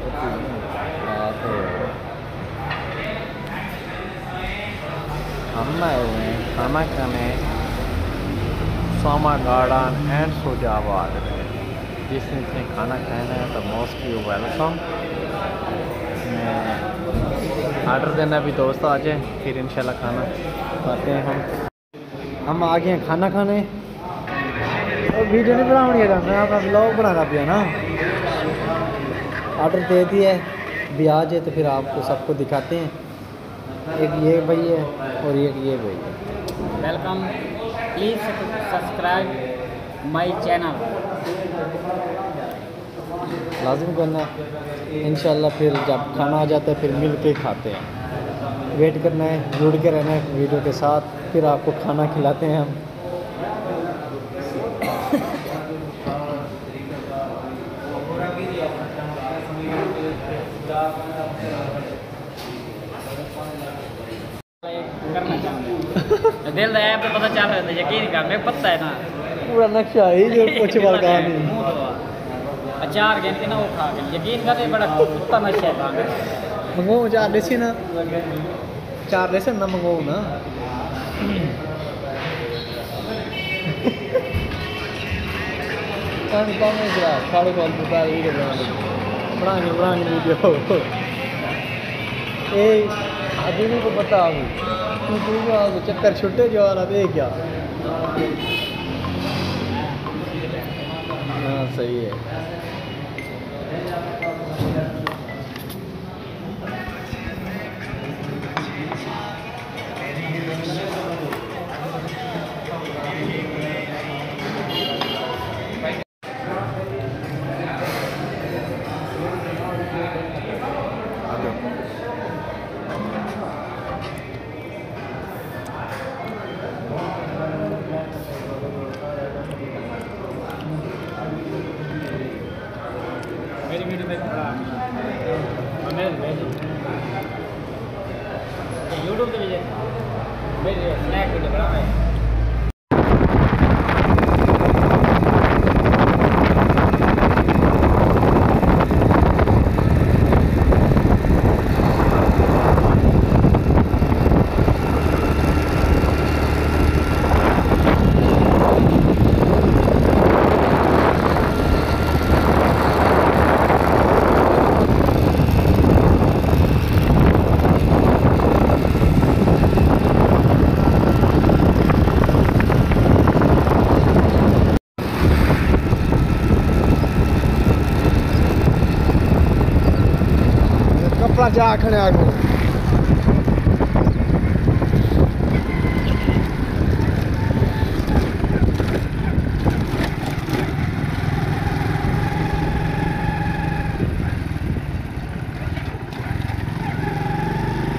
हम आए हुए हैं खाना खाने सोमा गार्डन एंड सोजाबाद में। जिसने खाना खाना है तो मोस्ट यू वेलकम। मैं ऑर्डर देना भी दोस्त आ जाए, फिर इंशाल्लाह खाना खाते हैं। हम आ गए हैं खाना खाने। और वीडियो नहीं बनानी है, मैं आपका ब्लॉग बनाना पिया ना। ऑर्डर दे दिया है, भी आ जाए तो फिर आपको सबको दिखाते हैं। एक ये भाई है और एक ये भाई है। Welcome, please subscribe my channel. लाजिम करना इंशाल्लाह। फिर जब खाना आ जाता है फिर मिल के खाते हैं। वेट करना है, जुड़ के रहना है वीडियो के साथ, फिर आपको खाना खिलाते हैं हम। करना चाहूँगा दिल है पे पता चल रहा था, यकीन कर मैं पता है ना पूरा नक्शा ही जो कुछ बार कहा नहीं। अचार गेंद के ना वो खा के यकीन करे बड़ा कुत्ता नशा है भाग मंगो चार देसी ना, चार देसी ना मंगो ना। कौन कौन है जरा साढ़े कॉल पे सारे वीडियो बनाएंगे वीडियो। ए अभी को पता अभी तू चक्कर छुट्टे जो आ रहा दे क्या। हाँ सही है। मेरी वीडियो में यूट्यूब पे भी मेरे स्नैक वीडियो बना है। कपड़ा जा खड़े आगो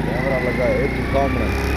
कैमरा लगा है एक काम में।